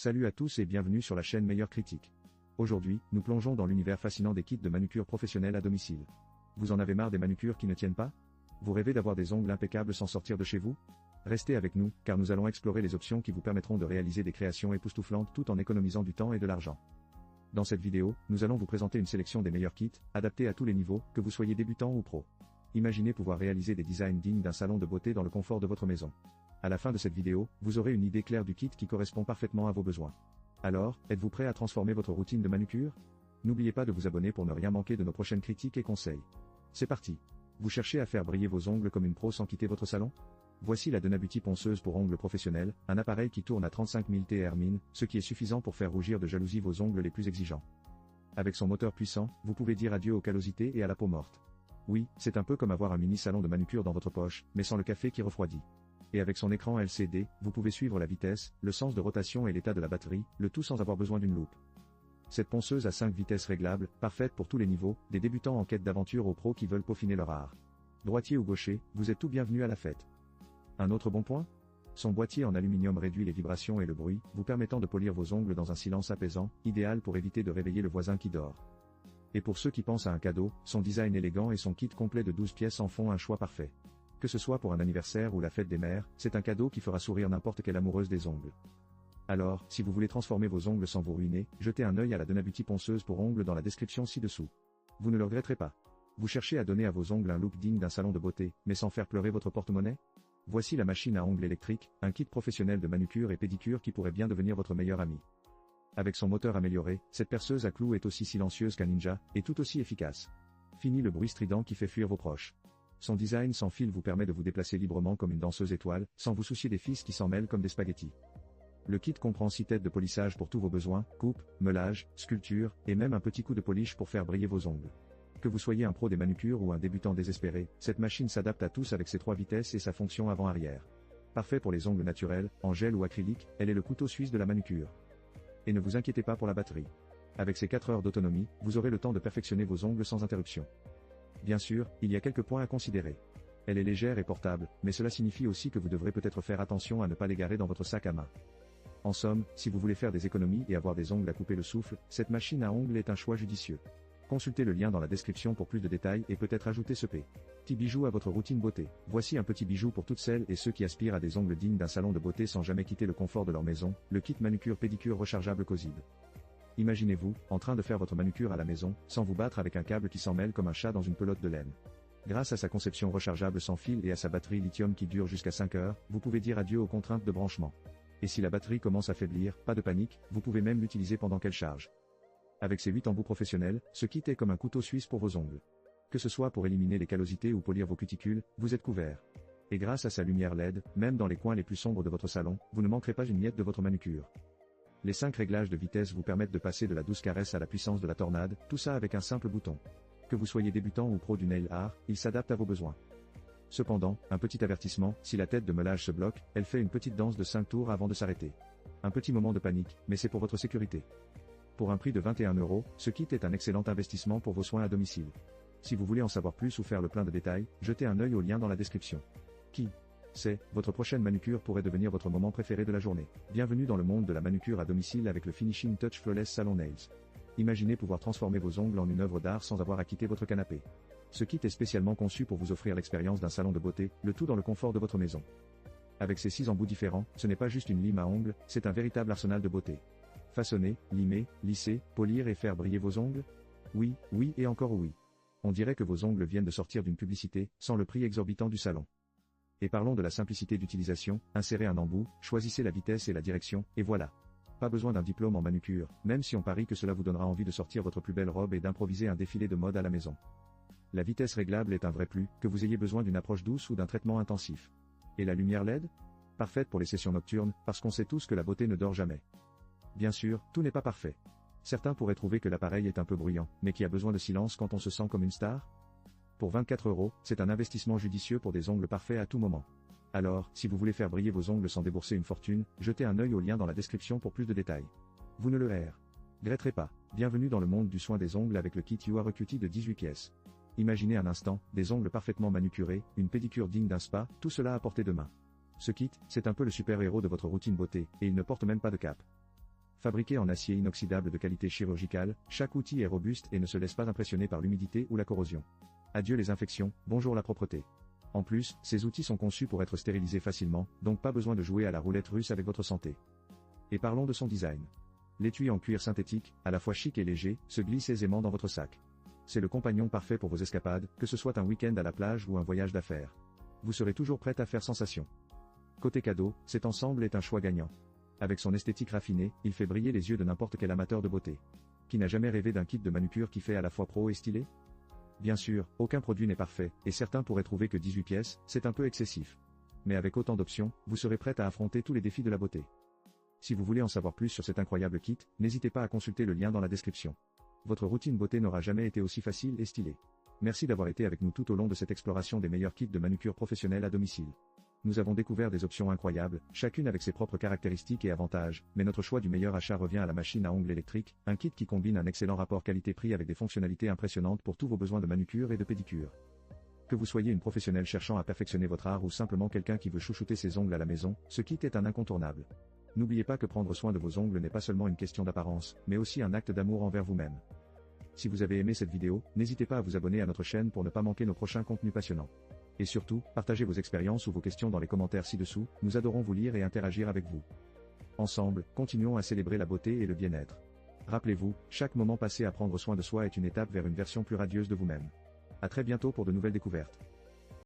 Salut à tous et bienvenue sur la chaîne Meilleure Critique. Aujourd'hui, nous plongeons dans l'univers fascinant des kits de manucure professionnelle à domicile. Vous en avez marre des manucures qui ne tiennent pas? Vous rêvez d'avoir des ongles impeccables sans sortir de chez vous? Restez avec nous, car nous allons explorer les options qui vous permettront de réaliser des créations époustouflantes tout en économisant du temps et de l'argent. Dans cette vidéo, nous allons vous présenter une sélection des meilleurs kits, adaptés à tous les niveaux, que vous soyez débutant ou pro. Imaginez pouvoir réaliser des designs dignes d'un salon de beauté dans le confort de votre maison. À la fin de cette vidéo, vous aurez une idée claire du kit qui correspond parfaitement à vos besoins. Alors, êtes-vous prêt à transformer votre routine de manucure? N'oubliez pas de vous abonner pour ne rien manquer de nos prochaines critiques et conseils. C'est parti! Vous cherchez à faire briller vos ongles comme une pro sans quitter votre salon? Voici la Dena Beauty ponceuse pour ongles professionnels, un appareil qui tourne à 35 000 TR-min, ce qui est suffisant pour faire rougir de jalousie vos ongles les plus exigeants. Avec son moteur puissant, vous pouvez dire adieu aux callosités et à la peau morte. Oui, c'est un peu comme avoir un mini salon de manucure dans votre poche, mais sans le café qui refroidit. Et avec son écran LCD, vous pouvez suivre la vitesse, le sens de rotation et l'état de la batterie, le tout sans avoir besoin d'une loupe. Cette ponceuse à 5 vitesses réglables, parfaite pour tous les niveaux, des débutants en quête d'aventure aux pros qui veulent peaufiner leur art. Droitier ou gaucher, vous êtes tout bienvenu à la fête. Un autre bon point? Son boîtier en aluminium réduit les vibrations et le bruit, vous permettant de polir vos ongles dans un silence apaisant, idéal pour éviter de réveiller le voisin qui dort. Et pour ceux qui pensent à un cadeau, son design élégant et son kit complet de 12 pièces en font un choix parfait. Que ce soit pour un anniversaire ou la fête des mères, c'est un cadeau qui fera sourire n'importe quelle amoureuse des ongles. Alors, si vous voulez transformer vos ongles sans vous ruiner, jetez un œil à la Dena Beauty ponceuse pour ongles dans la description ci-dessous. Vous ne le regretterez pas. Vous cherchez à donner à vos ongles un look digne d'un salon de beauté, mais sans faire pleurer votre porte-monnaie? Voici la machine à ongles électrique, un kit professionnel de manucure et pédicure qui pourrait bien devenir votre meilleur ami. Avec son moteur amélioré, cette perceuse à clous est aussi silencieuse qu'un ninja, et tout aussi efficace. Fini le bruit strident qui fait fuir vos proches. Son design sans fil vous permet de vous déplacer librement comme une danseuse étoile, sans vous soucier des fils qui s'en mêlent comme des spaghettis. Le kit comprend 6 têtes de polissage pour tous vos besoins, coupe, meulage, sculpture, et même un petit coup de polish pour faire briller vos ongles. Que vous soyez un pro des manucures ou un débutant désespéré, cette machine s'adapte à tous avec ses 3 vitesses et sa fonction avant-arrière. Parfait pour les ongles naturels, en gel ou acrylique, elle est le couteau suisse de la manucure. Et ne vous inquiétez pas pour la batterie. Avec ses 4 heures d'autonomie, vous aurez le temps de perfectionner vos ongles sans interruption. Bien sûr, il y a quelques points à considérer. Elle est légère et portable, mais cela signifie aussi que vous devrez peut-être faire attention à ne pas l'égarer dans votre sac à main. En somme, si vous voulez faire des économies et avoir des ongles à couper le souffle, cette machine à ongles est un choix judicieux. Consultez le lien dans la description pour plus de détails et peut-être ajouter ce petit bijou à votre routine beauté. Voici un petit bijou pour toutes celles et ceux qui aspirent à des ongles dignes d'un salon de beauté sans jamais quitter le confort de leur maison, le kit manucure pédicure rechargeable Cosib. Imaginez-vous, en train de faire votre manucure à la maison, sans vous battre avec un câble qui s'en mêle comme un chat dans une pelote de laine. Grâce à sa conception rechargeable sans fil et à sa batterie lithium qui dure jusqu'à 5 heures, vous pouvez dire adieu aux contraintes de branchement. Et si la batterie commence à faiblir, pas de panique, vous pouvez même l'utiliser pendant qu'elle charge. Avec ses 8 embouts professionnels, ce kit est comme un couteau suisse pour vos ongles. Que ce soit pour éliminer les callosités ou polir vos cuticules, vous êtes couvert. Et grâce à sa lumière LED, même dans les coins les plus sombres de votre salon, vous ne manquerez pas une miette de votre manucure. Les 5 réglages de vitesse vous permettent de passer de la douce caresse à la puissance de la tornade, tout ça avec un simple bouton. Que vous soyez débutant ou pro du nail art, il s'adapte à vos besoins. Cependant, un petit avertissement, si la tête de meulage se bloque, elle fait une petite danse de 5 tours avant de s'arrêter. Un petit moment de panique, mais c'est pour votre sécurité. Pour un prix de 21 €, ce kit est un excellent investissement pour vos soins à domicile. Si vous voulez en savoir plus ou faire le plein de détails, jetez un œil au lien dans la description. Qui sait, votre prochaine manucure pourrait devenir votre moment préféré de la journée. Bienvenue dans le monde de la manucure à domicile avec le Finishing Touch Flawless Salon Nails. Imaginez pouvoir transformer vos ongles en une œuvre d'art sans avoir à quitter votre canapé. Ce kit est spécialement conçu pour vous offrir l'expérience d'un salon de beauté, le tout dans le confort de votre maison. Avec ses 6 embouts différents, ce n'est pas juste une lime à ongles, c'est un véritable arsenal de beauté. Façonner, limer, lisser, polir et faire briller vos ongles? Oui, oui et encore oui. On dirait que vos ongles viennent de sortir d'une publicité, sans le prix exorbitant du salon. Et parlons de la simplicité d'utilisation, insérez un embout, choisissez la vitesse et la direction, et voilà. Pas besoin d'un diplôme en manucure, même si on parie que cela vous donnera envie de sortir votre plus belle robe et d'improviser un défilé de mode à la maison. La vitesse réglable est un vrai plus, que vous ayez besoin d'une approche douce ou d'un traitement intensif. Et la lumière LED? Parfaite pour les sessions nocturnes, parce qu'on sait tous que la beauté ne dort jamais. Bien sûr, tout n'est pas parfait. Certains pourraient trouver que l'appareil est un peu bruyant, mais qui a besoin de silence quand on se sent comme une star? Pour 24 €, c'est un investissement judicieux pour des ongles parfaits à tout moment. Alors, si vous voulez faire briller vos ongles sans débourser une fortune, jetez un œil au lien dans la description pour plus de détails. Vous ne le regretterez pas. Bienvenue dans le monde du soin des ongles avec le kit You Are Cutie de 18 pièces. Imaginez un instant, des ongles parfaitement manucurés, une pédicure digne d'un spa, tout cela à portée de main. Ce kit, c'est un peu le super-héros de votre routine beauté, et il ne porte même pas de cape. Fabriqué en acier inoxydable de qualité chirurgicale, chaque outil est robuste et ne se laisse pas impressionner par l'humidité ou la corrosion. Adieu les infections, bonjour la propreté. En plus, ces outils sont conçus pour être stérilisés facilement, donc pas besoin de jouer à la roulette russe avec votre santé. Et parlons de son design. L'étui en cuir synthétique, à la fois chic et léger, se glisse aisément dans votre sac. C'est le compagnon parfait pour vos escapades, que ce soit un week-end à la plage ou un voyage d'affaires. Vous serez toujours prête à faire sensation. Côté cadeau, cet ensemble est un choix gagnant. Avec son esthétique raffinée, il fait briller les yeux de n'importe quel amateur de beauté. Qui n'a jamais rêvé d'un kit de manucure qui fait à la fois pro et stylé? Bien sûr, aucun produit n'est parfait, et certains pourraient trouver que 18 pièces, c'est un peu excessif. Mais avec autant d'options, vous serez prête à affronter tous les défis de la beauté. Si vous voulez en savoir plus sur cet incroyable kit, n'hésitez pas à consulter le lien dans la description. Votre routine beauté n'aura jamais été aussi facile et stylée. Merci d'avoir été avec nous tout au long de cette exploration des meilleurs kits de manucure professionnelle à domicile. Nous avons découvert des options incroyables, chacune avec ses propres caractéristiques et avantages, mais notre choix du meilleur achat revient à la machine à ongles électrique, un kit qui combine un excellent rapport qualité-prix avec des fonctionnalités impressionnantes pour tous vos besoins de manucure et de pédicure. Que vous soyez une professionnelle cherchant à perfectionner votre art ou simplement quelqu'un qui veut chouchouter ses ongles à la maison, ce kit est un incontournable. N'oubliez pas que prendre soin de vos ongles n'est pas seulement une question d'apparence, mais aussi un acte d'amour envers vous-même. Si vous avez aimé cette vidéo, n'hésitez pas à vous abonner à notre chaîne pour ne pas manquer nos prochains contenus passionnants. Et surtout, partagez vos expériences ou vos questions dans les commentaires ci-dessous, nous adorons vous lire et interagir avec vous. Ensemble, continuons à célébrer la beauté et le bien-être. Rappelez-vous, chaque moment passé à prendre soin de soi est une étape vers une version plus radieuse de vous-même. À très bientôt pour de nouvelles découvertes.